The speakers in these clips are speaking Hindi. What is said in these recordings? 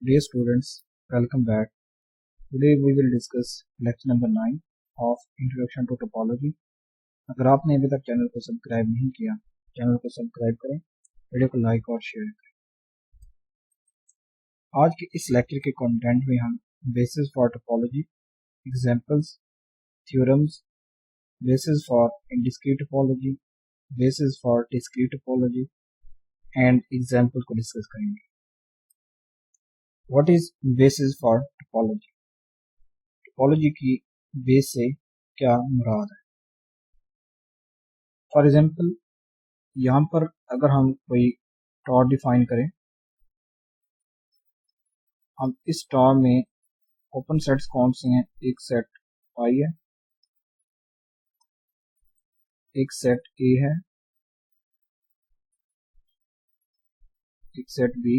Dear students, welcome back. Today we will discuss lecture number 9 of Introduction to Topology. अगर आपने अभी तक चैनल को सब्सक्राइब नहीं किया, चैनल को सब्सक्राइब करें, वीडियो को लाइक और शेयर करें। आज के इस लेक्चर के कंटेंट में हम basis for topology, examples, theorems, basis for discrete topology, basis for discrete topology and example को डिस्कस करेंगे। What is basis for topology? Topology की बेस से क्या मुराद है? फॉर एग्जाम्पल, यहाँ पर अगर हम कोई टॉर डिफाइन करें, हम इस टॉर में ओपन सेट्स कौन से हैं? एक सेट I है, एक सेट A है, एक सेट B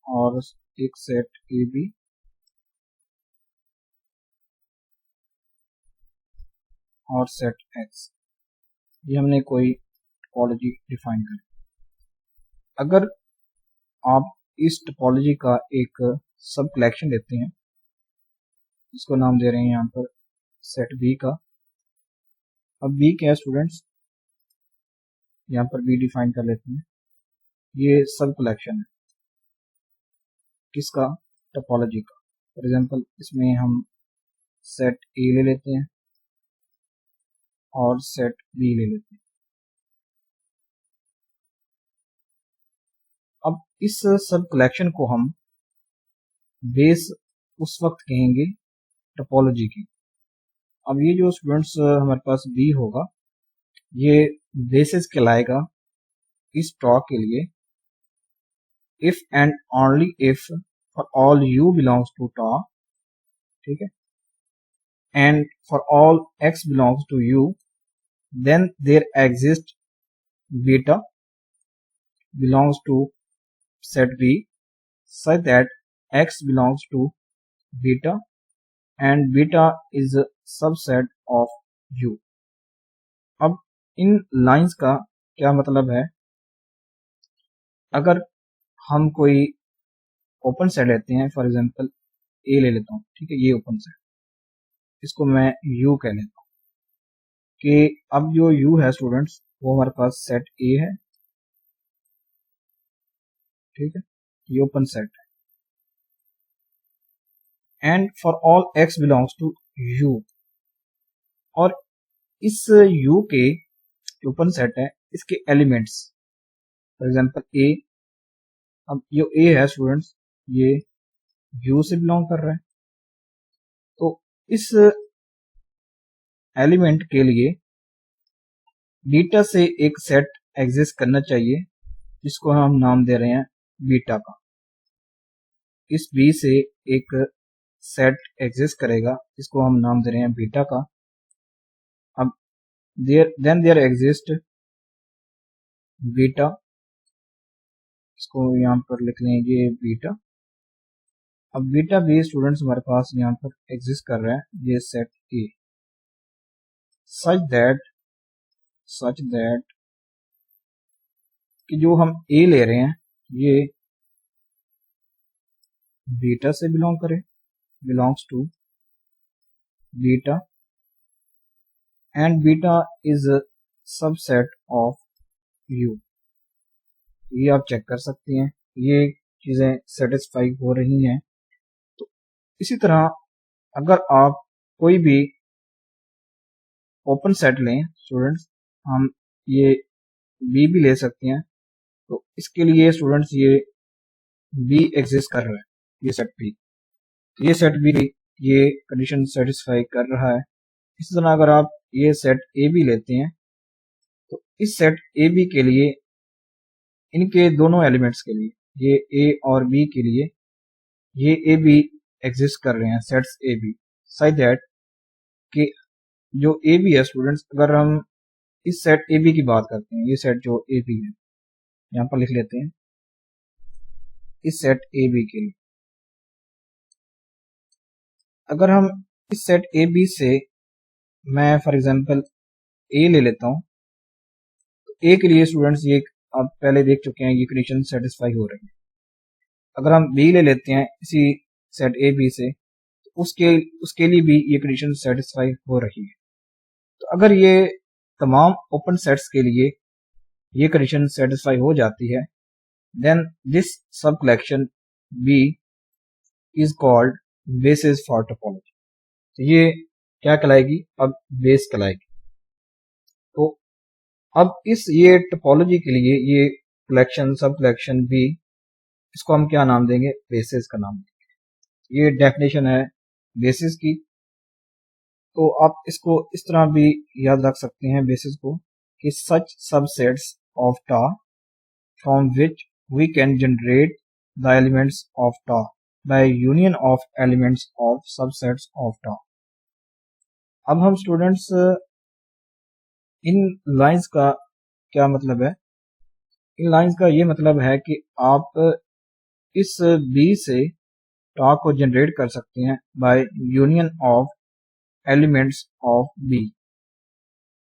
और एक सेट AB और सेट X। ये हमने कोई टोपोलॉजी डिफाइन करी। अगर आप इस टोपोलॉजी का एक सब कलेक्शन लेते हैं, जिसको नाम दे रहे हैं यहाँ पर सेट B का। अब B क्या है स्टूडेंट्स? यहाँ पर B डिफाइन कर लेते हैं। ये सब कलेक्शन है किसका? टोपोलॉजी का। फॉर एग्जांपल, इसमें हम सेट A ले लेते हैं और सेट B ले लेते हैं। अब इस सब कलेक्शन को हम बेस उस वक्त कहेंगे टोपोलॉजी की। अब ये जो स्टूडेंट्स हमारे पास B होगा, ये बेसिस कहलाएगा इस टॉर के लिए if and only if for all u belongs to tau, ठीक है, and for all x belongs to u, then there exists beta belongs to set B such that x belongs to beta and beta is a subset of u। अब इन लाइंस का क्या मतलब है? अगर हम कोई ओपन सेट लेते हैं, फॉर एग्जांपल A ले लेता हूँ, ठीक है, ये ओपन सेट, इसको मैं U कह लेता हूँ कि अब जो U है स्टूडेंट्स, वो हमारे पास सेट A है, ठीक है, ये ओपन सेट है, and for all x belongs to U, और इस U के ओपन सेट है, इसके एलिमेंट्स, फॉर एग्जांपल A, अब जो A है स्टूडेंट्स, ये U से बिलोंग कर रहा है, तो इस एलिमेंट के लिए बीटा से एक सेट एग्जिस्ट करना चाहिए, जिसको हम नाम दे रहे हैं बीटा का। इस B से एक सेट एग्जिस्ट करेगा, इसको हम नाम दे रहे हैं बीटा का। अब देन देयर एग्जिस्ट बीटा, इसको यहाँ पर लिख लेंगे बीटा। अब बीटा भी स्टूडेंट्स हमारे पास यहाँ पर एग्जिस्ट कर रहा है, ये सेट A, सच दैट कि जो हम A ले रहे हैं ये बीटा से belongs to beta and beta is a subset of U। ये आप चेक कर सकते हैं, ये चीजें सेटिस्फाई हो रही हैं। तो इसी तरह अगर आप कोई भी ओपन सेट लें स्टूडेंट्स, हम ये B भी ले सकते हैं, तो इसके लिए स्टूडेंट्स ये B एग्जिस्ट कर रहा है, ये सेट B, तो ये सेट B ये कंडीशन सेटिस्फाई कर रहा है। इसी तरह अगर आप ये सेट A भी लेते हैं, तो इस सेट A B के लिए, इनके दोनों एलिमेंट्स के लिए, ये A और B के लिए, ये A B एग्जिस्ट कर रहे हैं, sets A B, such that कि जो A B है स्टूडेंट्स, अगर हम इस सेट A B की बात करते हैं, ये सेट जो A B है, यहाँ पर लिख लेते हैं, इस सेट A B के लिए अगर हम इस सेट A B से, मैं फॉर एग्जांपल A ले लेता हूँ, तो A के लिए स्टूडेंट्स ये एक आप पहले देख चुके हैं ये कंडीशन सेटिस्फाई हो रही है। अगर हम बी ले लेते हैं इसी सेट ए बी से, तो उसके लिए भी ये कंडीशन सेटिस्फाई हो रही है। तो अगर ये तमाम ओपन सेट्स के लिए ये कंडीशन सेटिस्फाई हो जाती है, then this subcollection B is called basis for topology. तो ये क्या कहलाएगी? अब बेस कहलाएगी। तो अब इस ये टोपोलॉजी के लिए ये कलेक्शन सब कलेक्शन बी, इसको हम क्या नाम देंगे? बेसिस का नाम देंगे। ये डेफिनेशन है बेसिस की। तो आप इसको इस तरह भी याद रख सकते हैं बेसिस को, कि such subsets of tau from which we can generate the elements of tau by union of elements of subsets of tau. अब हम स्टूडेंट्स इन लाइंस का क्या मतलब है? इन लाइंस का ये मतलब है कि आप इस बी से टा को जनरेट कर सकते हैं by union of elements of B.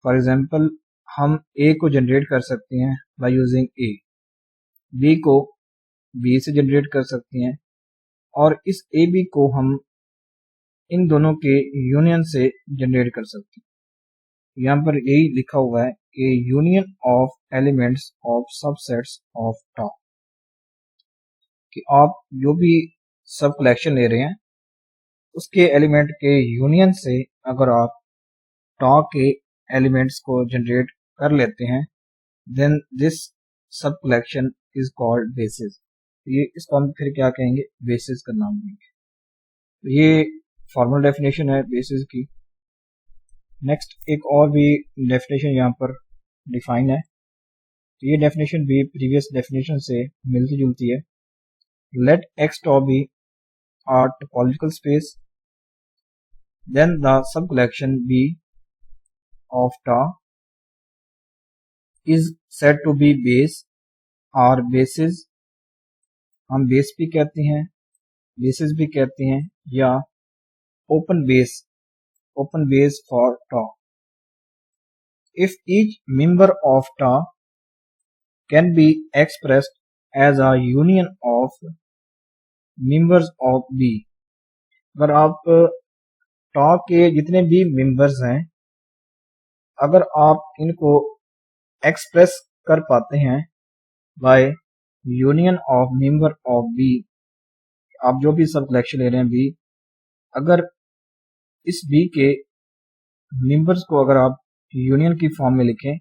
For example हम ए को जनरेट कर सकते हैं बाय यूजिंग ए, बी को बी से जनरेट कर सकते हैं, और इस ए बी को हम इन दोनों के यूनियन से जनरेट कर सकते हैं। यहाँ पर यही लिखा हुआ है कि union of elements of subsets of टा, कि आप जो भी सब कलेक्शन ले रहे हैं उसके एलिमेंट के यूनियन से अगर आप टा के एलिमेंट्स को जनरेट कर लेते हैं, देन दिस सब कलेक्शन इज कॉल्ड बेसिस। ये इसको हम फिर क्या कहेंगे? बेसिस का नाम देंगे। ये फॉर्मल डेफिनेशन है बेसिस की। नेक्स्ट एक और भी डेफिनेशन यहाँ पर डिफाइन है, तो ये डेफिनेशन भी प्रीवियस डेफिनेशन से मिलती जुलती है। लेट एक्स टा B a topological space, then the subcollection B of टा is said to be base or basis। हम बेस भी कहते हैं, बेसिस भी कहते हैं, या ओपन बेस फॉर टा। If each member of टा can be expressed as a union of members of B। अगर आप टा के जितने भी मेंबर्स हैं, अगर आप इनको एक्सप्रेस कर पाते हैं by union of member of B, आप जो भी सब कलेक्शन ले रहे हैं बी, अगर इस बी के मेंबर्स को अगर आप यूनियन की फॉर्म में लिखें,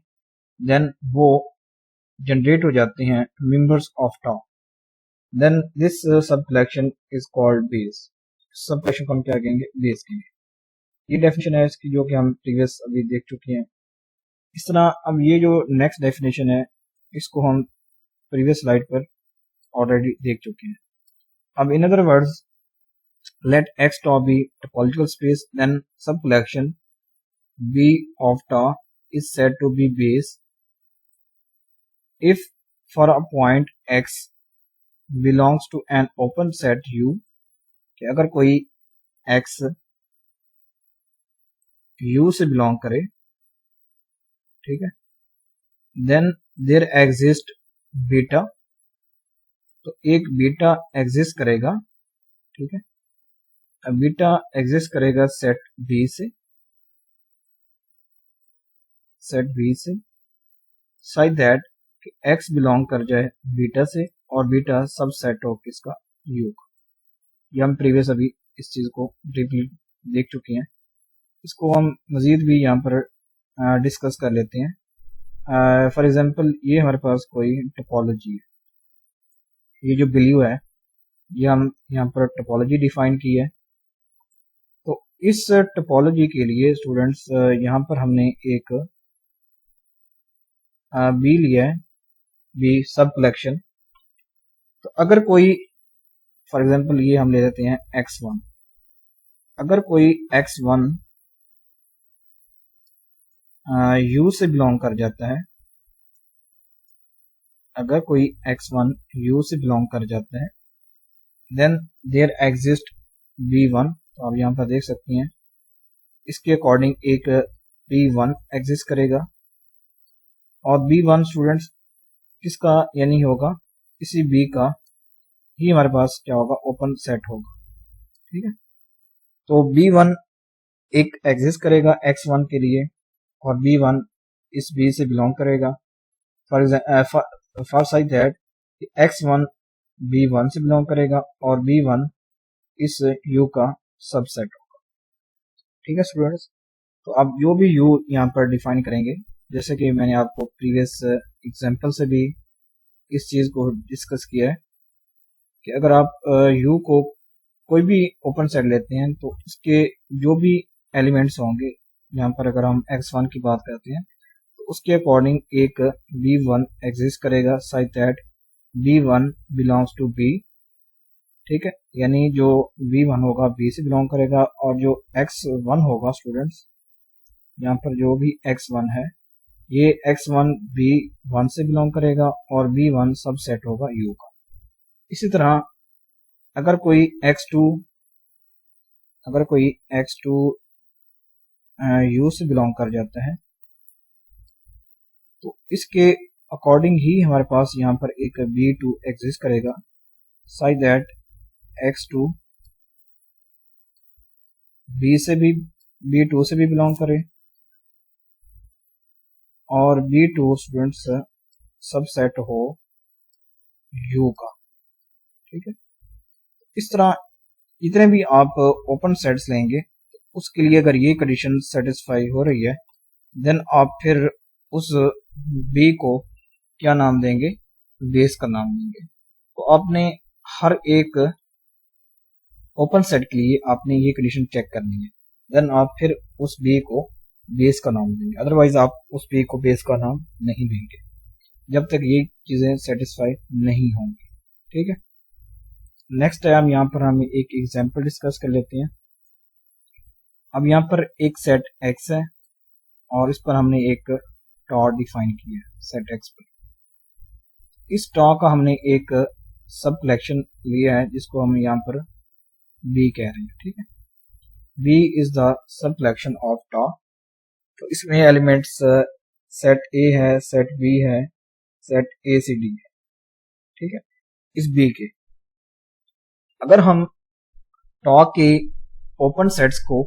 देन वो जनरेट हो जाते हैं मेंबर्स ऑफ टा, देन दिस सब कलेक्शन इज कॉल्ड बेस। सब कलेक्शन को हम क्या कहेंगे? बेस कहेंगे। ये डेफिनेशन है इसकी जो कि हम प्रीवियस अभी देख चुके हैं। इस तरह अब ये जो नेक्स्ट डेफिनेशन है इसको हम प्रीवियस स्लाइड पर ऑलरेडी देख चुके हैं। अब in other words, let X टा be topological space, then सब collection B of टा is said to be base if for a point X belongs to an open set U, कि अगर कोई X U से बिलोंग करे, ठीक है, then there exist बीटा, तो एक बीटा एग्जिस्ट करेगा, ठीक है, अब बीटा एग्जिस्ट करेगा सेट बी से, साइड दैट एक्स बिलोंग कर जाए बीटा से, और बीटा सब सेट ऑफ किसका? यू का। ये हम प्रीवियस अभी इस चीज को ब्रीफली देख चुके हैं। इसको हम मजीद भी यहाँ पर डिस्कस कर लेते हैं। फॉर एग्जांपल ये हमारे पास कोई टोपोलॉजी है, ये जो ब्लू है ये हम यहाँ पर टोपोलॉजी डिफाइन की है। तो इस टोपोलॉजी के लिए स्टूडेंट्स यहाँ पर हमने एक बी लिया है, बी सब कलेक्शन। तो अगर कोई फॉर एग्जांपल ये हम ले लेते हैं x1, अगर कोई x1 u से बिलोंग कर जाता है, अगर कोई x1 u से बिलोंग कर जाता है, देन देयर एग्जिस्ट b1। तो आप यहाँ पर देख सकते हैं इसके अकॉर्डिंग एक b1 एग्जिस्ट करेगा, और b1 स्टूडेंट्स किसका यानी होगा, किसी बी का ही हमारे पास क्या होगा, ओपन सेट होगा। ठीक है, तो B1 एक एग्जिस्ट करेगा X1 के लिए और B1 इस B से बिलोंग करेगा। For side that X1 B1 से बिलोंग करेगा और B1 इस U का सबसेट होगा। ठीक है स्टूडेंट्स, तो अब जो भी U यहाँ पर डिफाइन करेंगे, जैसे कि मैंने आपको प्रीवियस एग्जांपल से भी इस चीज को डिस्कस किया है कि अगर आप U को कोई भी ओपन सेट लेते हैं तो उसके जो भी एलिमेंट्स होंगे, यहाँ पर अगर हम X1 की बात करते हैं तो उसके अकॉर्डिंग एक B1 एग्जिस्ट करेगा side that B1 belongs to B। ठीक है, यानी जो B1 होगा B से बिलोंग करेगा और जो X1 होगा स्टूडेंट्स, यहाँ पर जो भी X1 है ये X1 B1 से बिलोंग करेगा और B1 सबसेट होगा U का। इसी तरह अगर कोई X2 U से बिलोंग कर जाता है तो इसके अकॉर्डिंग ही हमारे पास यहाँ पर एक B2 एग्जिस्ट करेगा साइड दैट X2 B2 से भी बिलोंग करे और B2 स्टूडेंट्स सबसेट हो U का। ठीक है, इस तरह जितने भी आप ओपन सेट्स लेंगे उसके लिए अगर ये कंडीशन सेटिस्फाई हो रही है देन आप फिर उस B को क्या नाम देंगे, बेस का नाम देंगे। तो आपने हर एक ओपन सेट के लिए आपने ये कंडीशन चेक करनी है, देन आप फिर उस B को बेस का नाम देंगे, अदरवाइज आप उस B को बेस का नाम नहीं देंगे जब तक ये चीजें सेटिस्फाई नहीं होंगी। ठीक है, नेक्स्ट है हम यहाँ पर हम एक एग्जांपल डिस्कस कर लेते हैं। अब यहाँ पर एक सेट X है और इस पर हमने एक टॉ डिफाइन किया है सेट X पर। इस टॉ का हमने एक सब कलेक्शन लिया है जिसको हम यहाँ पर B कह रहे हैं। ठीक है, B is the sub collection of tau. तो इसमें एलिमेंट्स सेट A है, सेट B है, सेट A से D है। ठीक है, इस B के अगर हम टॉ के ओपन सेट्स को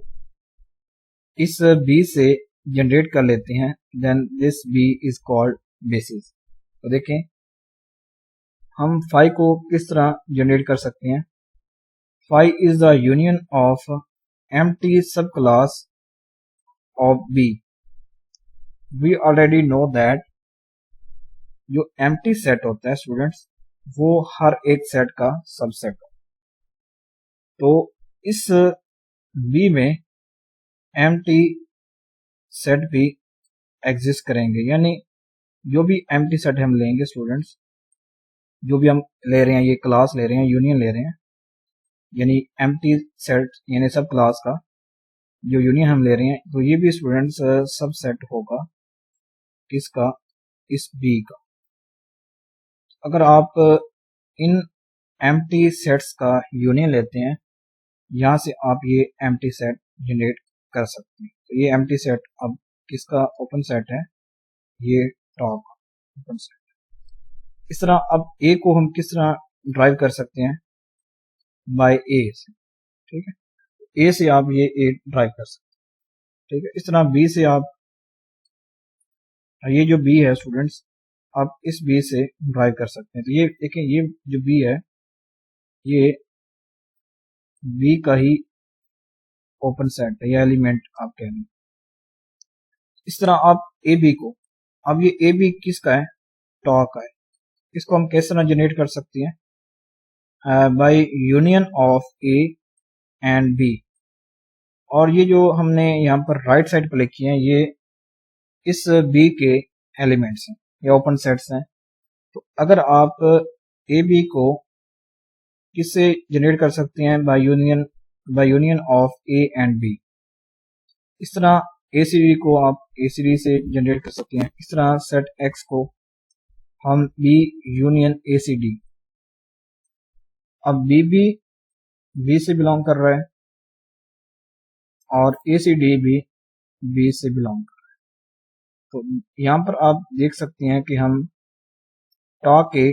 इस B से जनरेट कर लेते हैं then this B is called basis. तो देखें हम फाई को किस तरह जनरेट कर सकते हैं। Phi is the union of empty sub class of B। We already know that जो एम्प्टी सेट होता है स्टूडेंट्स वो हर एक सेट का सबसेट है। तो इस B में एम्प्टी सेट भी एग्जिस्ट करेंगे, यानी जो भी एम्प्टी सेट हम लेंगे स्टूडेंट्स, जो भी हम ले रहे हैं, ये क्लास ले रहे हैं, यूनियन ले रहे हैं, यानी एम्प्टी सेट यानी सब क्लास का जो यूनियन हम ले रहे हैं, तो ये भी स्टूडेंट्स सब सेट होगा किसका, इस B का। अगर आप इन एम्प्टी सेट्स का यूनियन लेते हैं यहाँ से आप ये एम्प्टी सेट जनरेट कर सकते हैं। तो ये एम्प्टी सेट अब किसका ओपन सेट है, ये टॉ का ओपन सेट। इस तरह अब A को हम किस तरह ड्राइव कर सकते हैं, बाय A से। ठीक है, A से आप ये A ड्राइव कर सकते हैं। ठीक है, इस तरह B से आप ये जो B है स्टूडेंट्स आप इस B से ड्राइव कर सकते हैं। तो ये देखें ये जो B है ये B का ही ओपन सेट है, ये एलिमेंट आप कह रहे हैं। इस तरह आप AB को, अब ये AB किसका है, टॉ का है। इसको हम किस तरह जनरेट कर सकते हैं, by union of A and B। और ये जो हमने यहाँ पर राइट साइड पर लिखी है ये इस B के एलिमेंट्स हैं, ये ओपन सेट्स हैं। तो अगर आप AB को किससे जनरेट कर सकते हैं, by union of A and B। इस तरह ACD को आप ACD से जनरेट कर सकते हैं। इस तरह सेट X को हम B यूनियन ACD। अब BB B से बिलोंग कर रहा है और ACD भी B से बिलोंग कर रहा है। तो यहाँ पर आप देख सकते हैं कि हम टा के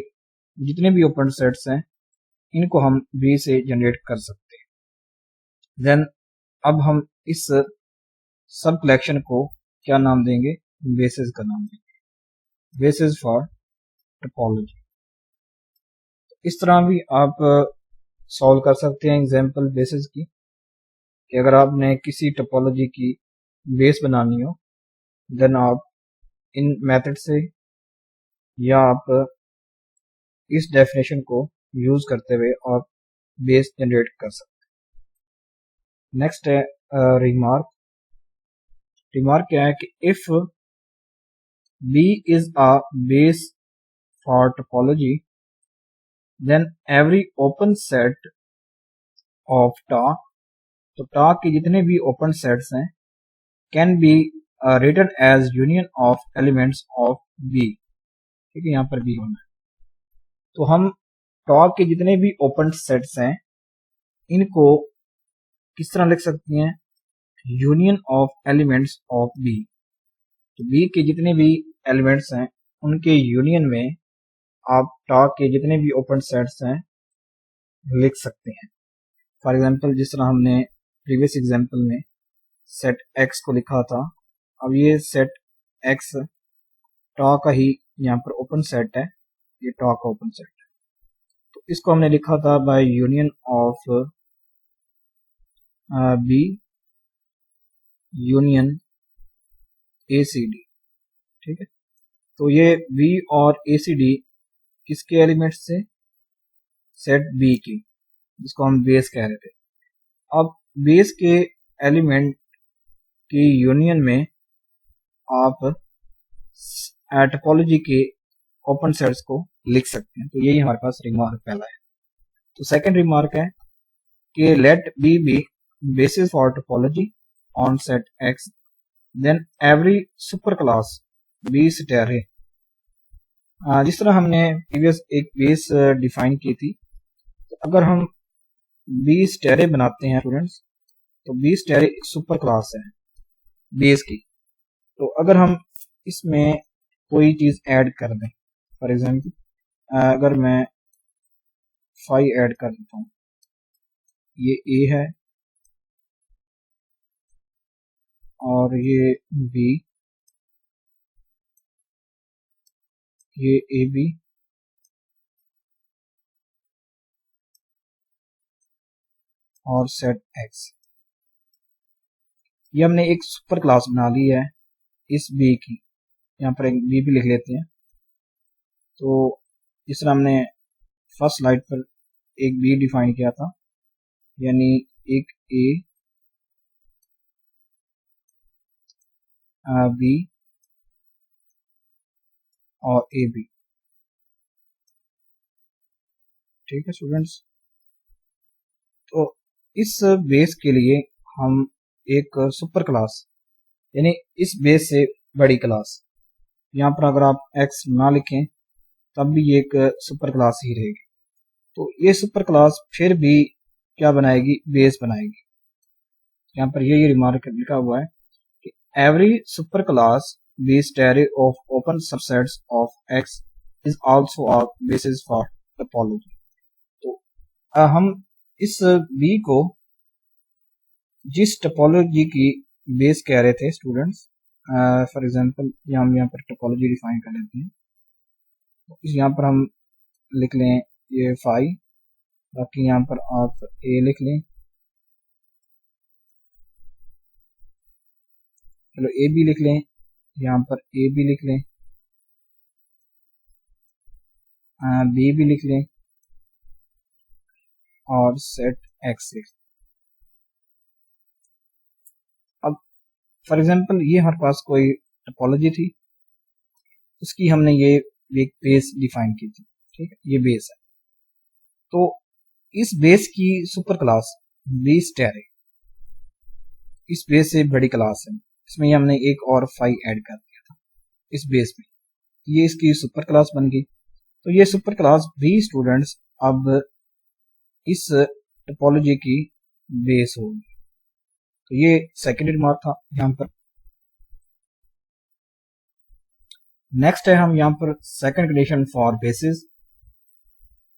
जितने भी ओपन सेट्स हैं इनको हम बी से जनरेट कर सकते हैं। देन अब हम इस सब कलेक्शन को क्या नाम देंगे, बेसिस का नाम देंगे, बेसिस फॉर टोपोलॉजी। इस तरह भी आप सॉल्व कर सकते हैं एग्जाम्पल बेसिस की, कि अगर आपने किसी टोपोलॉजी की बेस बनानी हो देन आप इन मेथड से या आप इस डेफिनेशन को यूज करते हुए आप बेस जनरेट कर सकते हैं। नेक्स्ट है रिमार्क। रिमार्क क्या है कि if B is a base for topology then every open set of tau, तो टा के जितने भी ओपन सेट्स हैं can be written as union of elements of B. ठीक है, यहाँ पर बी होना है। तो हम टा के जितने भी ओपन सेट्स हैं इनको किस तरह लिख सकते हैं, union of elements of B. तो बी के जितने भी एलिमेंट्स हैं उनके यूनियन में आप टा के जितने भी ओपन सेट्स हैं लिख सकते हैं। फॉर एग्जांपल जिस तरह हमने प्रीवियस एग्जांपल में सेट एक्स को लिखा था, अब ये सेट एक्स टा का ही यहाँ पर ओपन सेट है, ये टा का ओपन सेट है। तो इसको हमने लिखा था by union of B union A C D. ठीक है, तो ये बी और ए सी डी किसके एलिमेंट्स से, सेट बी की, जिसको हम बेस कह रहे थे। अब बेस के एलिमेंट की यूनियन में आप टोपोलॉजी के ओपन सेट्स को लिख सकते हैं। तो यही हमारे पास रिमार्क पहला है। तो सेकंड रिमार्क है कि let B basis for topology on set X then every super class B स्टेरे। जिस तरह हमने प्रीवियस एक बेस डिफाइन की थी, तो अगर हम बी स्टेरे बनाते हैं स्टूडेंट्स, तो बी स्टेरे एक सुपर क्लास है बेस की। तो अगर हम इसमें कोई चीज ऐड कर दें, फॉर एग्जांपल अगर मैं 5 ऐड कर देता हूँ, ये ए है और ये बी, ये ए बी और सेट एक्स, ये हमने एक सुपर क्लास बना ली है इस बी की। यहाँ पर एक बी भी लिख लेते हैं। तो इस तरह हमने फर्स्ट स्लाइड पर एक बी डिफाइन किया था, यानी एक ए बी और ए बी। ठीक है स्टूडेंट्स, तो इस बेस के लिए हम एक सुपर क्लास, यानी इस बेस से बड़ी क्लास, यहाँ पर अगर आप एक्स ना लिखें तब भी ये एक सुपर क्लास ही रहेगी। तो ये सुपर क्लास फिर भी क्या बनाएगी, बेस बनाएगी। यहाँ पर ये रिमार्क लिखा हुआ है कि every super class base array of open subsets of x is also a basis for topology. तो हम इस बी को जिस टोपोलॉजी की बेस कह रहे थे स्टूडेंट्स, फॉर एग्जांपल हम यहाँ पर टोपोलॉजी डिफाइन कर लेते हैं। तो यहाँ पर हम लिख लें ये 5, बाकी यहाँ पर आप ए लिख लें, चलो ए भी लिख लें, यहाँ पर ए भी लिख लें, बी भी लिख लें और सेट एक्स लिख। अब फॉर एग्जांपल ये हमारे पास कोई टोपोलॉजी थी, उसकी हमने ये एक बेस डिफाइन की थी। ठीक है, ये बेस है। तो इस बेस की सुपर क्लास बेस array इस बेस से बड़ी क्लास है, इसमें हमने एक और 5 ऐड कर दिया था इस बेस में, ये इसकी सुपर क्लास बन गई। तो ये सुपर क्लास भी स्टूडेंट्स अब इस टोपोलॉजी की बेस होगी। तो ये सेकेंड रिमार्क था यहाँ पर। नेक्स्ट है हम यहाँ पर सेकंड कंडीशन फॉर बेसिस।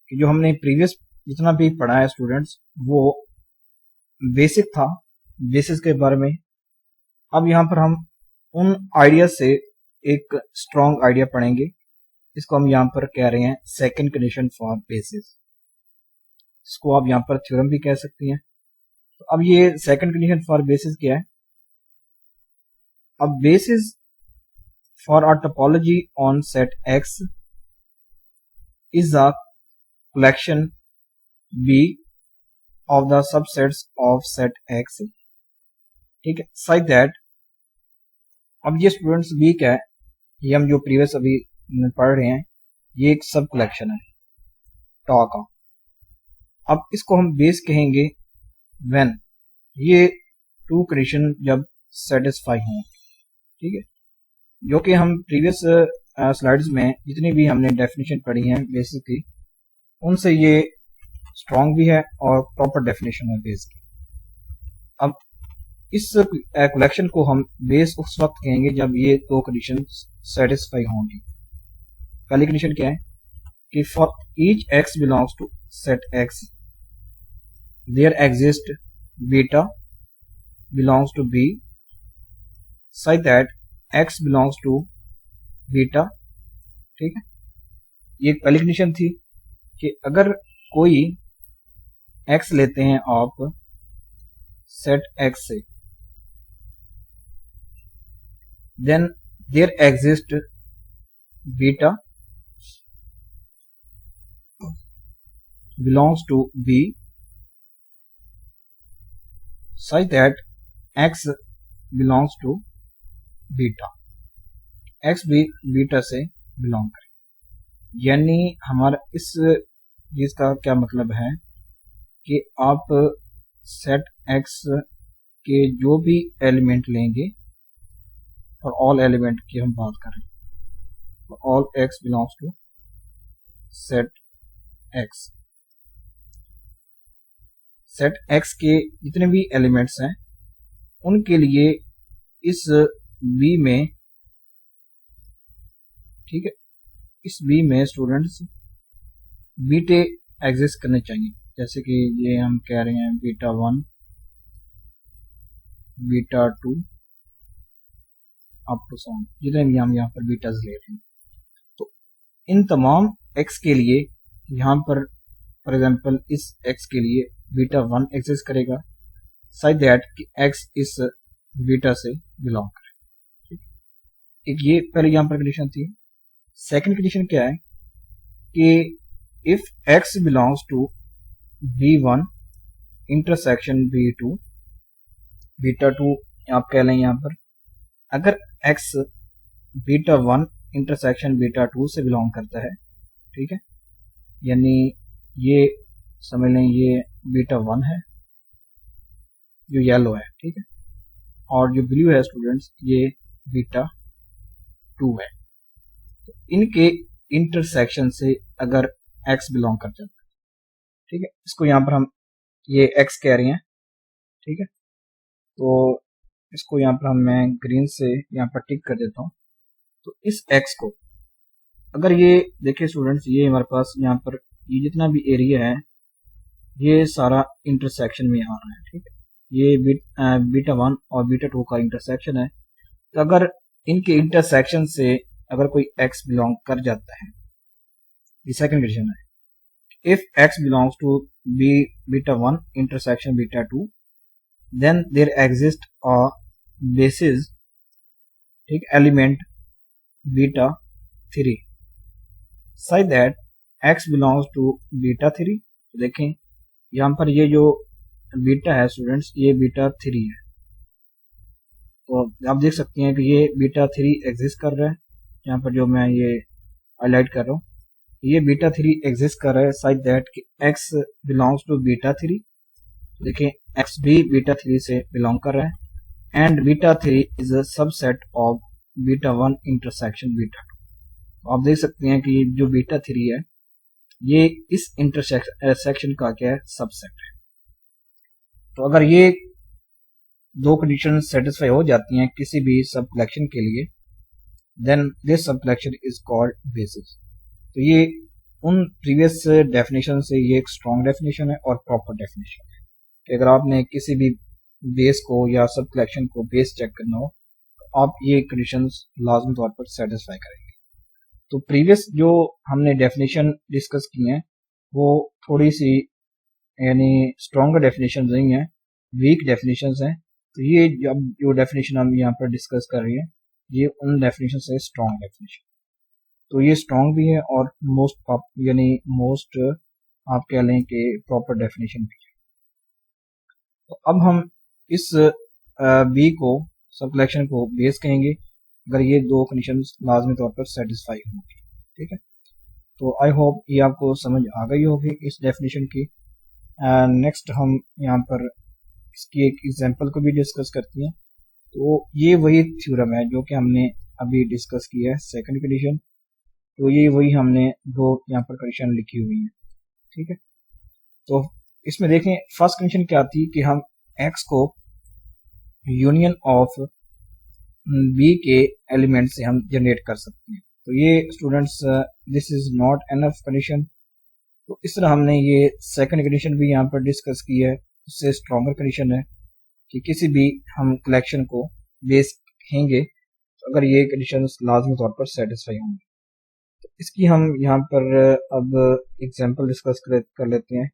जो हमने प्रीवियस जितना भी पढ़ा है स्टूडेंट्स वो बेसिक था बेसिस के बारे में। अब यहाँ पर हम उन आइडिया से एक स्ट्रॉन्ग आइडिया पढ़ेंगे, इसको हम यहाँ पर कह रहे हैं सेकंड कंडीशन फॉर बेसिस। इसको आप यहाँ पर थ्योरम भी कह सकती हैं। तो अब ये सेकंड कंडीशन फॉर बेसिस क्या है? अब basis for a topology on set X is a collection B of the subsets of set X, ठीक है, such that, अब ये स्टूडेंट्स B क्या है, ये हम जो प्रीवियस अभी पढ़ रहे हैं ये एक सब कलेक्शन है टॉ का। अब इसको हम बेस कहेंगे व्हेन ये टू कंडीशन जब सेटिस्फाई हों, ठीक है। जो कि हम प्रीवियस स्लाइड्स में जितनी भी हमने डेफिनेशन पढ़ी हैं बेसिस की, उनसे ये स्ट्रॉन्ग भी है और प्रॉपर डेफिनेशन है बेस की। अब इस कलेक्शन को हम बेस उस वक्त कहेंगे जब ये दो कंडीशन सेटिस्फाई होंगी। पहली कंडीशन क्या है कि for each x belongs to set X there exist beta belongs to B such that x belongs to beta, ठीक है। ये पहली कंडीशन थी कि अगर कोई x लेते हैं आप सेट X से, then there exist beta belongs to B such that X belongs to beta, X भी बीटा से बिलोंग करे। यानी हमारा इस चीज का क्या मतलब है कि आप सेट X के जो भी एलिमेंट लेंगे, और ऑल एलिमेंट की हम बात करें तो all X belongs to set X, set X के जितने भी एलिमेंट्स हैं उनके लिए इस B में, ठीक है, इस B में स्टूडेंट्स बीटे एग्जिस्ट करने चाहिए। जैसे कि ये हम कह रहे हैं बीटा 1, बीटा 2 अप टू सॉन, जितने भी हम यहाँ पर बीटाज ले रहे हैं। तो इन तमाम X के लिए यहाँ पर फॉर एग्जांपल इस X के लिए बीटा 1 एग्जिस्ट करेगा सच दैट कि X इस बीटा से बिलोंग करे। एक ये पहले यहाँ पर कंडीशन थी। सेकंड कंडीशन क्या है कि if X belongs to B1 intersection B2, beta 2 आप कह लें यहाँ पर, अगर X बीटा 1 इंटरसेक्शन बीटा 2 से बिलोंग करता है, ठीक है, यानी ये समझ लें ये बीटा 1 है जो येलो है, ठीक है, और जो ब्लू है स्टूडेंट्स ये बीटा 2 है। तो इनके इंटरसेक्शन से अगर X बिलोंग कर जाता है, ठीक है, इसको यहाँ पर हम ये X कह रहे हैं, ठीक है, तो इसको यहाँ पर हम मैं ग्रीन से यहाँ पर टिक कर देता हूँ। तो इस X को अगर ये देखिए स्टूडेंट्स, ये हमारे पास यहाँ पर ये जितना भी एरिया है ये सारा इंटरसेक्शन में आ रहा है, ठीक है, ये बीटा 1 और बीटा 2 का इंटरसेक्शन है। तो अगर इनके इंटरसेक्शन से अगर कोई X बिलोंग कर जाता है, ये सेकंड कंडीशन है, if X belongs to beta 1 intersection beta 2 then there exist a basis, ठीक, element beta 3 such that X belongs to beta 3। तो देखें यहाँ पर ये जो बीटा है स्टूडेंट्स ये बीटा 3 है, तो आप देख सकते हैं कि ये बीटा 3 एग्जिस्ट कर रहा है। यहाँ पर जो मैं ये हाईलाइट कर रहा हूँ ये बीटा 3 एग्जिस्ट कर रहा है सच दैट कि X बिलोंग्स टू बीटा 3। देखें X भी बीटा 3 से बिलोंग कर रहा है and beta 3 is a subset of beta 1 intersection beta 2। तो आप देख सकते हैं कि जो बीटा 3 है ये इस इंटरसेक्शन का क्या है, सबसेट है। तो अगर ये दो कंडीशन सेटिस्फाई हो जाती हैं किसी भी सब कलेक्शन के लिए, देन दिस सब कलेक्शन इज कॉल्ड बेसिस। तो ये उन प्रीवियस डेफिनेशन से ये एक स्ट्रॉन्ग डेफिनेशन है और प्रॉपर डेफिनेशन है कि अगर आपने किसी भी बेस को या सब कलेक्शन को बेस चेक करना हो तो आप ये कंडीशंस लाजमी तौर पर सेटिस्फाई करेंगे। तो प्रीवियस जो हमने डेफिनेशन डिस्कस की हैं वो थोड़ी सी यानी स्ट्रॉन्गर डेफिनेशन नहीं है, वीक डेफिनेशन हैं। तो ये जब जो डेफिनेशन हम यहाँ पर डिस्कस कर रहे हैं ये उन डेफिनेशन से स्ट्रॉन्ग डेफिनेशन, तो ये स्ट्रॉन्ग भी है और मोस्ट यानी मोस्ट आप कह लें कि प्रॉपर डेफिनेशन भी है। तो अब हम इस बी को सब कलेक्शन को बेस कहेंगे अगर ये दो कंडीशन लाजमी तौर पर सेटिस्फाई होंगी। ठीक है, तो आई होप ये आपको समझ आ गई होगी इस डेफिनेशन की। नेक्स्ट हम यहाँ पर इसकी एक एग्जांपल को भी डिस्कस करते हैं। तो ये वही थ्योरम है जो कि हमने अभी डिस्कस किया है, सेकंड कंडीशन। तो ये वही हमने दो यहाँ पर कंडीशन लिखी हुई है। ठीक है, तो इसमें देखें फर्स्ट कंडीशन क्या थी कि हम एक्स को यूनियन ऑफ बी के एलिमेंट से हम जनरेट कर सकते हैं। तो ये students this is not enough condition. तो इस तरह हमने ये सेकंड कंडीशन भी यहाँ पर डिस्कस की है, उससे स्ट्रॉन्गर कंडीशन है कि किसी भी हम कलेक्शन को बेस कहेंगे तो अगर ये कंडीशन लाजमी तौर पर सेटिस्फाई होंगे। तो इसकी हम यहाँ पर अब एग्जांपल डिस्कस कर लेते हैं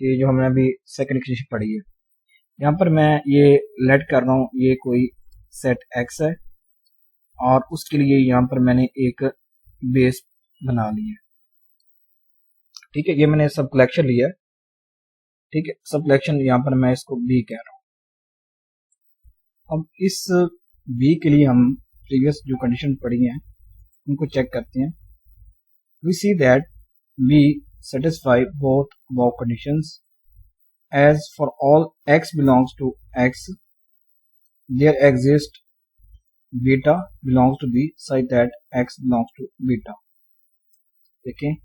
कि जो हमने अभी सेकंड कंडीशन पढ़ी है। यहाँ पर मैं ये लेट कर रहा हूँ ये कोई सेट एक्स है और उसके लिए यहाँ पर मैंने एक बेस बना लिया। ठीक है, ये मैंने सब कलेक्शन लिया। ठीक है, सब कलेक्शन यहाँ पर मैं इसको बी कह रहा हूँ। अब इस बी के लिए हम प्रीवियस जो कंडीशन पढ़ी हैं उनको चेक करते हैं। We see that B satisfy both above conditions as for all x belongs to x there exists beta belongs to b such that x belongs to beta। देखें,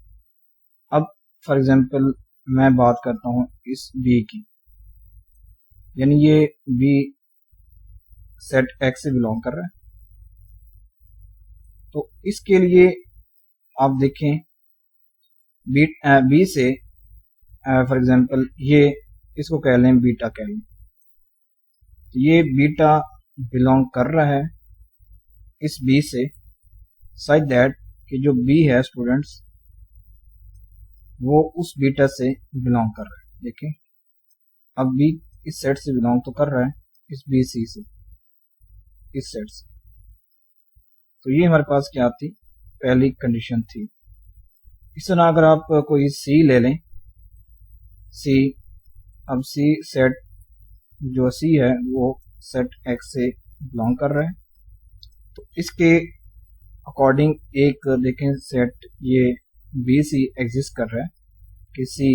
अब फॉर एग्जांपल मैं बात करता हूं इस b की, यानी ये b सेट x से बिलोंग कर रहा है। तो इसके लिए आप देखें b से फॉर एग्जांपल ये इसको कह लें बीटा कह लें। तो ये बीटा बिलोंग कर रहा है इस बी से सच दैट कि जो बी है स्टूडेंट्स वो उस बीटा से बिलोंग कर रहा है। देखें, अब बी इस सेट से बिलोंग तो कर रहा है इस बी सी से, इस सेट से। तो ये हमारे पास क्या थी, पहली कंडीशन थी। इस तरह अगर आप कोई सी ले लें, सी, अब सी सेट जो सी है वो सेट एक्स से बिलोंग कर रहा है। तो इसके अकॉर्डिंग एक देखें सेट ये बी सी एग्जिस्ट कर रहा है कि सी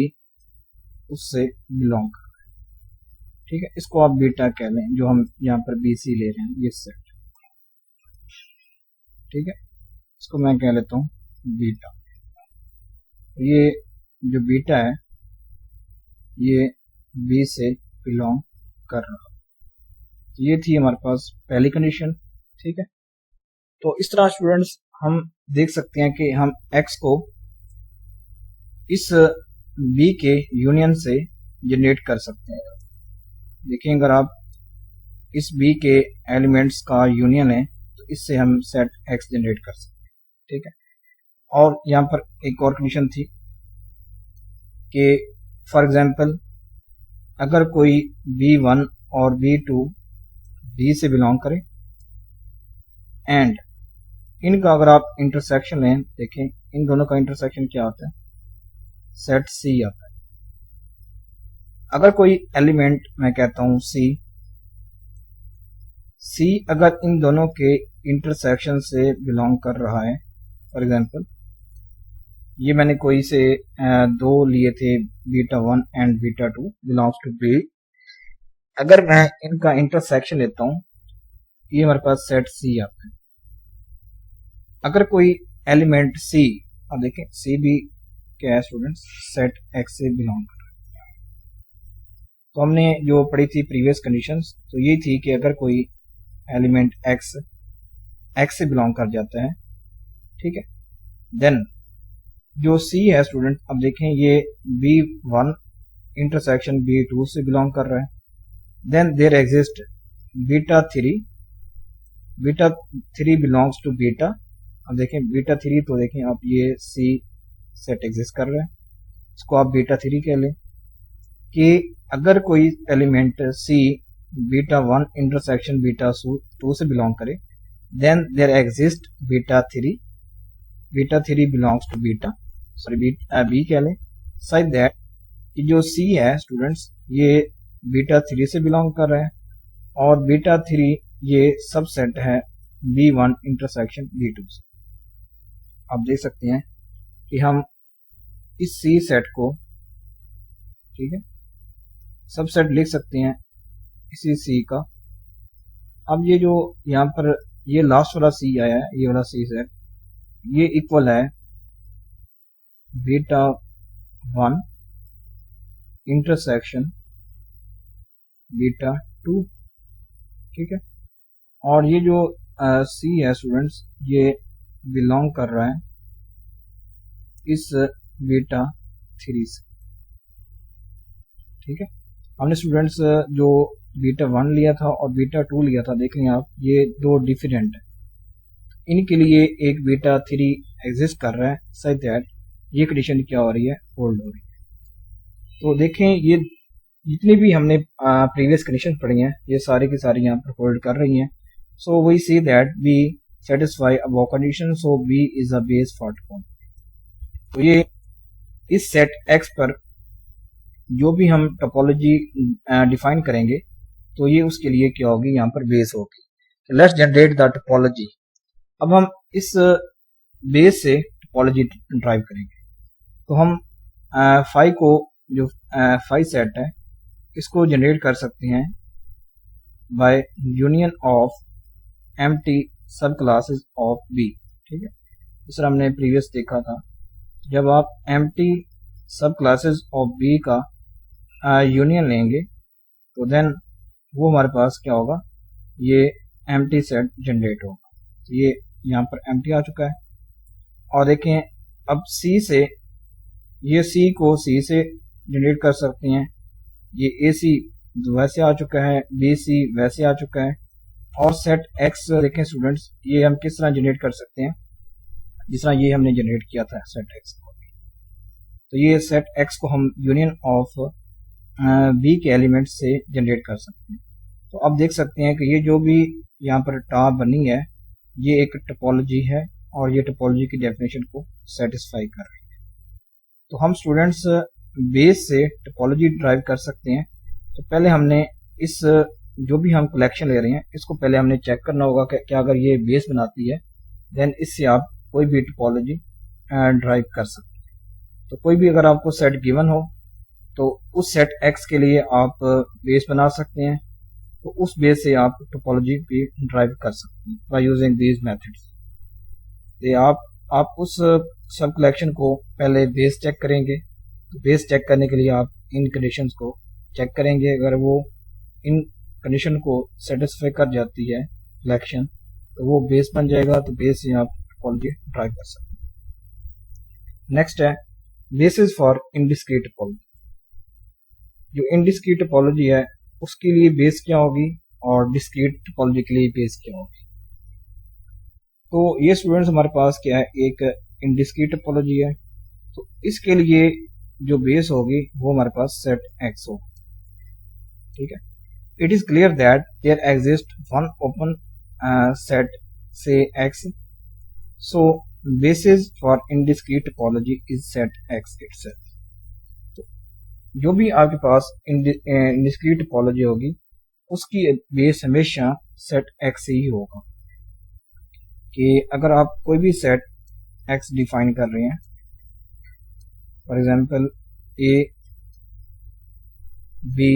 उससे बिलोंग कर रहा है। ठीक है, इसको आप बीटा कह लें जो हम यहाँ पर बी सी ले रहे हैं ये सेट। ठीक है, इसको मैं कह लेता हूँ बीटा। ये जो बीटा है ये बी से बिलोंग कर रहा है। ये थी हमारे पास पहली कंडीशन। ठीक है, तो इस तरह स्टूडेंट्स हम देख सकते हैं कि हम x को इस b के यूनियन से जनरेट कर सकते हैं। देखिए, अगर आप इस b के एलिमेंट्स का यूनियन है तो इससे हम सेट x जनरेट कर सकते हैं। ठीक है, और यहाँ पर एक और कंडीशन थी कि फॉर एग्जांपल अगर कोई b1 और b2 b से बिलोंग करे एंड इनका अगर आप इंटरसेक्शन लें, देखें इन दोनों का इंटरसेक्शन क्या होता है, सेट सी आता है। अगर कोई एलिमेंट मैं कहता हूं सी अगर इन दोनों के इंटरसेक्शन से बिलोंग कर रहा है, फॉर एग्जांपल ये मैंने कोई से दो लिए थे beta 1 and beta 2 belongs to B. अगर मैं इनका इंटरसेक्शन लेता हूं ये हमारे पास सेट सी आता है। अगर कोई एलिमेंट सी, अब देखें सी भी क्या है स्टूडेंट्स, सेट एक्स से बिलोंग कर रहा है। तो हमने जो पढ़ी थी प्रीवियस कंडीशंस, तो ये थी कि अगर कोई एलिमेंट एक्स एक्स से बिलोंग कर जाता है, ठीक है। देन जो सी है स्टूडेंट, अब देखें ये B1 इंटरसेक्शन B2 से बिलोंग कर रहा है। Then there exist beta three belongs to beta. अब देखें बीटा थ्री, तो देखें आप ये सी सेट एग्जिस्ट कर रहा है, इसको आप बीटा थ्री कह लें कि अगर कोई element C beta one intersection beta two से बिलोंग करे, then there exist beta three belongs to B कह लें, सच दैट कि जो सी है स्टूडेंट्स ये बीटा थ्री से बिलोंग कर रहा है और बीटा थ्री ये सबसेट है B1 इंटरसेक्शन B2 से। आप देख सकते हैं कि हम इस सी सेट को, ठीक है, सबसेट लिख सकते हैं इसी सी का। अब ये जो यहाँ पर ये लास्ट वाला सी आया है, ये वाला सी सेट, ये इक्वल है beta one intersection beta to, ठीक है। और ये जो सी है स्टूडेंट्स, ये बिलोंग कर रहा है इस बीटा थ्री से, ठीक है। हमने स्टूडेंट्स जो बीटा वन लिया था और बीटा टू लिया था, देख लें आप ये दो डिफरेंट है, इनके लिए एक बीटा थ्री एग्जिस्ट कर रहा है, सच दैट ये कंडीशन क्या हो रही है, होल्ड हो रही है। तो देखें ये जितनी भी हमने प्रीवियस कंडीशन पढ़ी हैं ये सारी की सारी यहाँ पर होल्ड कर रही हैं। So we see that B satisfy above condition, so B is a base for topology. तो ये इस सेट एक्स पर जो भी हम टोपोलॉजी डिफाइन करेंगे तो ये उसके लिए क्या होगी, यहाँ पर बेस होगी। तो लेट्स जनरेट द टोपोलॉजी। अब हम इस बेस से टोपोलॉजी ड्राइव करेंगे। तो हम फाई को, जो फाई सेट है, इसको जनरेट कर सकते हैं बाय यूनियन ऑफ एम्प्टी सब क्लासेस ऑफ बी, ठीक है। जिस तरह हमने प्रीवियस देखा था, जब आप एम्प्टी सब क्लासेस ऑफ बी का यूनियन लेंगे तो देन वो हमारे पास क्या होगा, ये एम्प्टी सेट जनरेट होगा। तो ये यहाँ पर एम्प्टी आ चुका है। और देखें अब सी से, ये सी को सी से जनरेट कर सकते हैं, ये ए सी वैसे आ चुका है, बी सी वैसे आ चुका है। और सेट एक्स देखें स्टूडेंट्स, ये हम किस तरह जनरेट कर सकते हैं, जिस तरह ये हमने जनरेट किया था सेट एक्स को। तो ये सेट एक्स को हम यूनियन ऑफ बी के एलिमेंट से जनरेट कर सकते हैं। तो अब देख सकते हैं कि ये जो भी यहाँ पर टॉप बनी है ये एक टोपोलॉजी है और ये टोपोलॉजी की डेफिनेशन को सेटिस्फाई कर रही है। तो हम स्टूडेंट्स बेस से टोपोलॉजी ड्राइव कर सकते हैं। तो पहले हमने इस जो भी हम कलेक्शन ले रहे हैं इसको पहले हमने चेक करना होगा कि क्या अगर ये बेस बनाती है, देन इससे आप कोई भी टोपोलॉजी ड्राइव कर सकते हैं। तो कोई भी अगर आपको सेट गिवन हो तो उस सेट एक्स के लिए आप बेस बना सकते हैं, तो उस बेस से आप टोपोलॉजी भी ड्राइव कर सकते हैं बाय यूजिंग दीज मेथड्स। आप उस सब कलेक्शन को पहले बेस चेक करेंगे। तो बेस चेक करने के लिए आप इन कंडीशंस को चेक करेंगे, अगर वो इन कंडीशन को सेटिस्फाई कर जाती है कलेक्शन तो वो बेस बन जाएगा। तो बेस से आप टोपोलॉजी ड्राइव कर सकते हैं। नेक्स्ट है बेसिस फॉर इनडिस्क्रीट टोपोलॉजी। जो इनडिस्क्रीट टोपोलॉजी है उसके लिए बेस क्या होगी और डिस्क्रीट टोपोलॉजी के लिए बेस क्या होगी। तो ये स्टूडेंट्स हमारे पास क्या है, एक इनडिस्क्रीट टोपोलॉजी है। तो इसके लिए जो बेस होगी वो हमारे पास सेट एक्स होगा, ठीक है। It is clear that there exist one open set से X, so basis for indiscrete topology is set X itself. जो भी आपके पास इनडिस्क्रीट टोपोलॉजी होगी उसकी बेस हमेशा सेट एक्स ही होगा। कि अगर आप कोई भी सेट एक्स डिफाइन कर रहे हैं, for example A B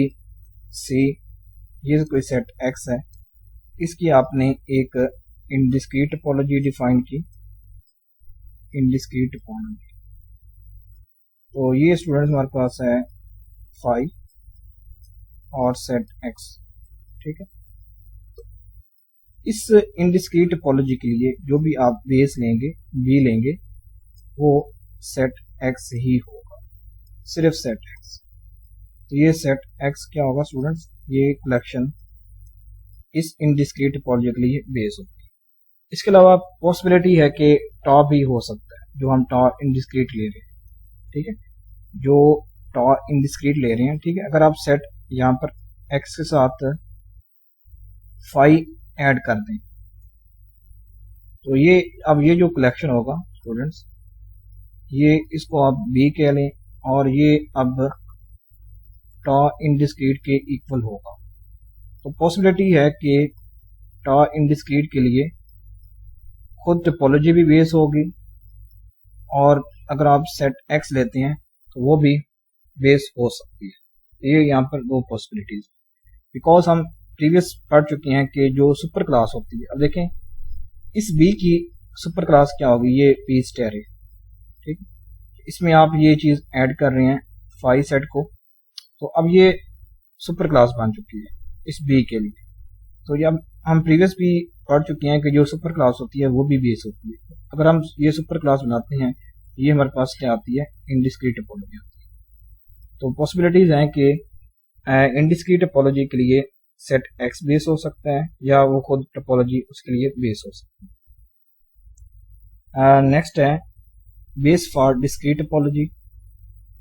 C, ये कोई सेट एक्स है, इसकी आपने एक इनडिस्क्रीट टोपोलॉजी डिफाइन की, इनडिस्क्रीट टोपोलॉजी। तो ये स्टूडेंट्स हमारे पास है फाई और सेट एक्स, ठीक है। इस इनडिस्क्रीट टोपोलॉजी के लिए जो भी आप बेस लेंगे बी लेंगे वो सेट एक्स ही होगा, सिर्फ सेट एक्स। तो ये सेट एक्स क्या होगा स्टूडेंट्स, ये कलेक्शन इस इनडिस्क्रीट टोपोलॉजी के लिए बेस होगी। इसके अलावा पॉसिबिलिटी है कि टॉ भी हो सकता है, जो हम टॉ इनडिस्क्रीट ले रहे हैं, ठीक है, जो टॉ इनडिस्क्रीट ले रहे हैं, ठीक है। अगर आप सेट यहाँ पर एक्स के साथ फाई ऐड कर दें तो ये अब ये जो कलेक्शन होगा स्टूडेंट्स, ये इसको आप बी कह लें और ये अब टॉ इनडिस्क्रीट के इक्वल होगा। तो पॉसिबिलिटी है कि टॉ इनडिस्क्रीट के लिए खुद टोपोलॉजी भी बेस होगी और अगर आप सेट एक्स लेते हैं तो वो भी बेस हो सकती है। ये यहाँ पर दो पॉसिबिलिटीज, बिकॉज हम प्रीवियस पढ़ चुके हैं कि जो सुपर क्लास होती है, अब देखें इस बी की सुपर क्लास क्या होगी, ये पी स्टार है, ठीक, इसमें आप ये चीज ऐड कर रहे हैं फाई सेट को, तो अब ये सुपर क्लास बन चुकी है इस बी के लिए। तो ये अब हम प्रीवियस भी पढ़ चुके हैं कि जो सुपर क्लास होती है वो भी बेस होती है। अगर हम ये सुपर क्लास बनाते हैं ये हमारे पास क्या आती है, इनडिस्क्रीट टोपोलॉजी आती है। तो पॉसिबिलिटीज हैं कि इनडिस्क्रीट टोपोलॉजी के लिए सेट एक्स बेस हो सकता है या वो खुद टोपोलॉजी उसके लिए बेस हो सकती है। नेक्स्ट है बेस फॉर डिस्क्रीट टोपोलॉजी।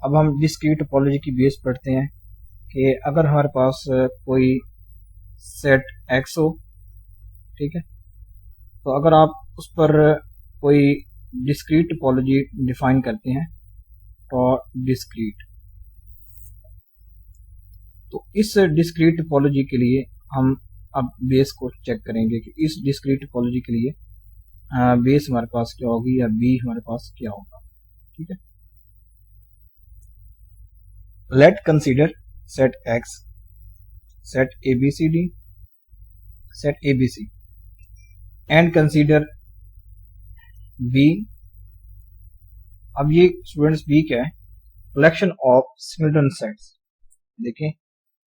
अब हम डिस्क्रीट टोपोलॉजी की बेस पढ़ते हैं कि अगर हमारे पास कोई सेट एक्स हो, ठीक है, तो अगर आप उस पर कोई डिस्क्रीट टोपोलॉजी डिफाइन करते हैं तो डिस्क्रीट, तो इस डिस्क्रीट टोपोलॉजी के लिए हम अब बेस को चेक करेंगे कि इस डिस्क्रीट टोपोलॉजी के लिए बेस हमारे पास क्या होगी या बी हमारे पास क्या होगा, ठीक है। Let consider set X, set ABCD, set ABC and consider B. अब ये स्टूडेंट्स बी क्या है, कलेक्शन ऑफ सिंगलटन सेट्स। देखें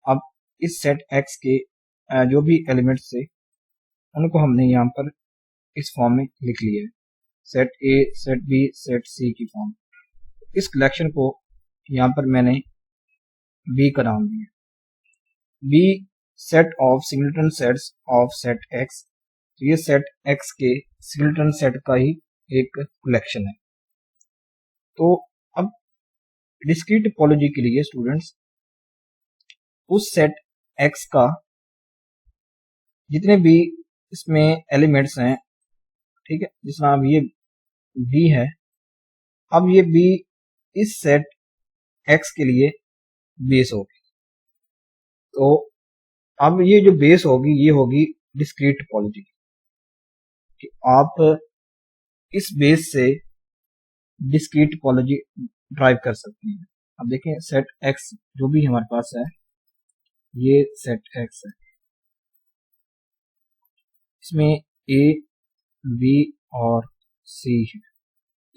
अब इस सेट एक्स के जो भी एलिमेंट्स थे उनको हमने यहाँ पर इस फॉर्म में लिख लिया है, set A, set B, set C की फॉर्म। इस कलेक्शन को यहाँ पर मैंने बी का नाम दिया, B set of singleton sets of set X. तो ये सेट एक्स के सिंगलटन सेट का ही एक कलेक्शन है। तो अब डिस्क्रीट टोपोलॉजी के लिए स्टूडेंट्स उस सेट एक्स का जितने भी इसमें एलिमेंट्स हैं, ठीक है, जिस तरह अब ये बी है, अब ये बी इस सेट एक्स के लिए बेस होगी। तो अब ये जो बेस होगी ये होगी डिस्क्रीट टोपोलॉजी कि आप इस बेस से डिस्क्रीट टोपोलॉजी ड्राइव कर सकते हैं। अब देखें सेट एक्स जो भी हमारे पास है, ये सेट एक्स है, इसमें ए, बी और सी है,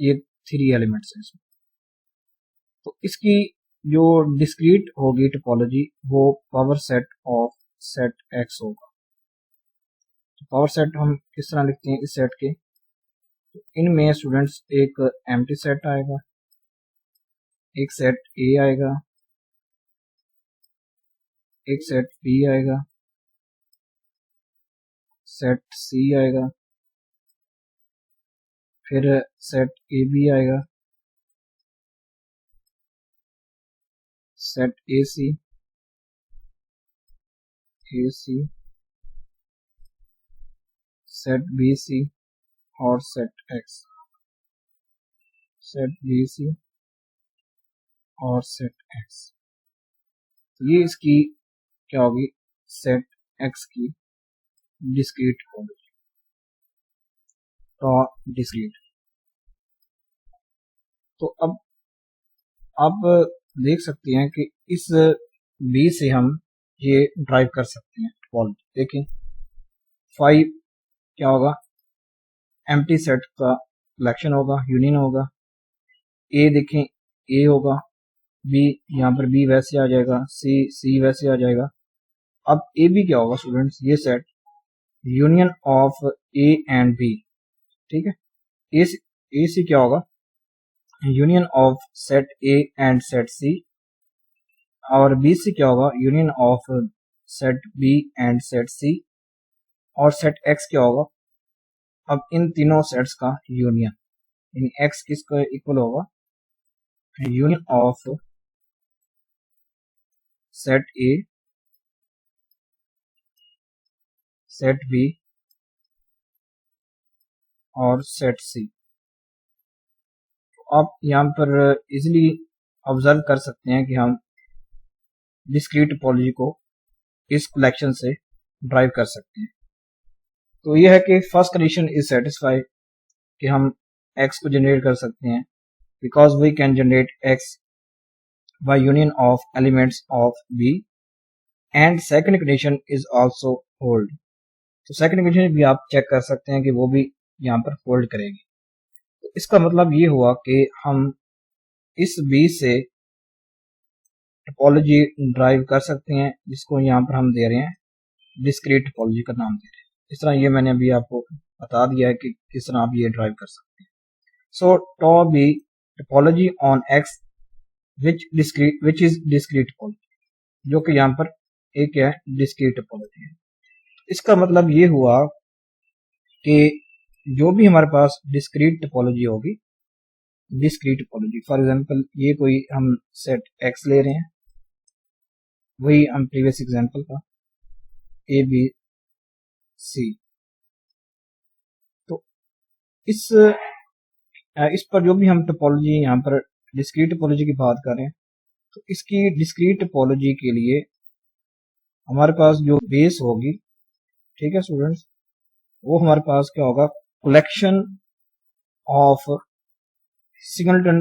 ये 3 एलिमेंट्स हैं इसमें। तो इसकी जो डिस्क्रीट होगी टोपोलॉजी वो power set of set x होगा। तो पावर सेट हम किस तरह लिखते हैं इस सेट के, तो इनमें स्टूडेंट्स एक एम्प्टी सेट आएगा, एक सेट ए आएगा, एक सेट बी आएगा, सेट सी आएगा, फिर सेट ए बी आएगा, set A C, set B C और set X, set B C और सेट एक्स। तो ये इसकी क्या होगी, सेट एक्स की डिस्क्रीट टोपोलॉजी, तो डिस्क्रीट। तो अब आप देख सकते हैं कि इस बी से हम ये ड्राइव कर सकते हैं टोपोलॉजी। देखें 5 क्या होगा, एम्प्टी सेट का कलेक्शन होगा, यूनियन होगा। ए देखें ए होगा, बी यहाँ पर बी वैसे आ जाएगा, सी वैसे आ जाएगा। अब ए बी क्या होगा स्टूडेंट्स, ये set union of A and B, ठीक है। ए सी क्या होगा, union of set A and set C, और बी सी क्या होगा, union of set B and set C, और सेट एक्स क्या होगा, अब इन तीनों सेट्स का यूनियन, इन एक्स किसको इक्वल होगा, union of set A, set B और सेट सी। तो आप यहाँ पर इजिली ऑब्जर्व कर सकते हैं कि हम डिस्क्रीट टोपोलॉजी को इस कलेक्शन से ड्राइव कर सकते हैं। तो यह है कि फर्स्ट कंडीशन इज सेटिस्फाइड कि हम x को जनरेट कर सकते हैं, because we can generate x by union of elements of B, and second condition is also hold। तो सेकंड कंडीशन भी आप चेक कर सकते हैं कि वो भी यहाँ पर होल्ड करेगी। तो इसका मतलब ये हुआ कि हम इस B से टोपोलॉजी ड्राइव कर सकते हैं, जिसको यहाँ पर हम दे रहे हैं डिस्क्रीट टोपोलॉजी का नाम दे रहे हैं। इस तरह ये मैंने अभी आपको बता दिया है कि किस तरह आप ये ड्राइव कर सकते हैं। So tau B topology on X which is discrete topology, जो कि यहाँ पर एक है डिस्क्रीट टोपोलॉजी है। इसका मतलब ये हुआ कि जो भी हमारे पास डिस्क्रीट टोपोलॉजी होगी, डिस्क्रीट टोपोलॉजी फॉर एग्जांपल ये कोई हम सेट एक्स ले रहे हैं, वही हम प्रीवियस एग्जांपल का ए बी सी। तो इस पर जो भी हम टोपोलॉजी यहाँ पर डिस्क्रीट टोपोलॉजी की बात करें, तो इसकी डिस्क्रीट टोपोलॉजी के लिए हमारे पास जो बेस होगी, ठीक है स्टूडेंट्स, वो हमारे पास क्या होगा, collection of singleton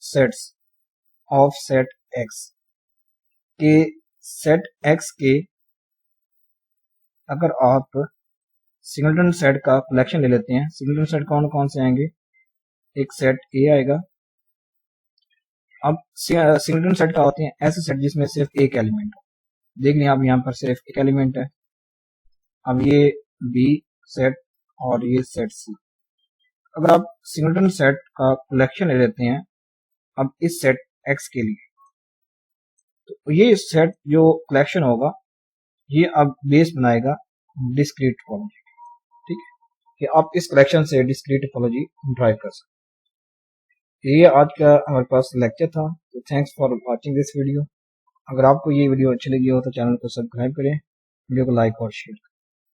sets of set X के, सेट एक्स के अगर आप सिंगलटन सेट का कलेक्शन ले लेते हैं, सिंगलटन सेट कौन कौन से आएंगे, एक सेट ए आएगा। अब सिंगलटन सेट का होते हैं ऐसे सेट जिसमें सिर्फ एक एलिमेंट हो, देख लें आप यहाँ पर सिर्फ एक एलिमेंट है। अब ये बी सेट और ये सेट सी, अगर आप सिंगलटन सेट का कलेक्शन ले लेते हैं अब इस सेट एक्स के लिए, तो ये सेट जो कलेक्शन होगा ये अब बेस बनाएगा डिस्क्रीट टोपोलॉजी, ठीक है, कि आप इस कलेक्शन से डिस्क्रीट टोपोलॉजी ड्राइव कर सकते हैं। ये आज का हमारे पास लेक्चर था। तो thanks for watching this video. अगर आपको ये वीडियो अच्छी लगी हो तो चैनल को सब्सक्राइब करें, वीडियो को लाइक और शेयर करें।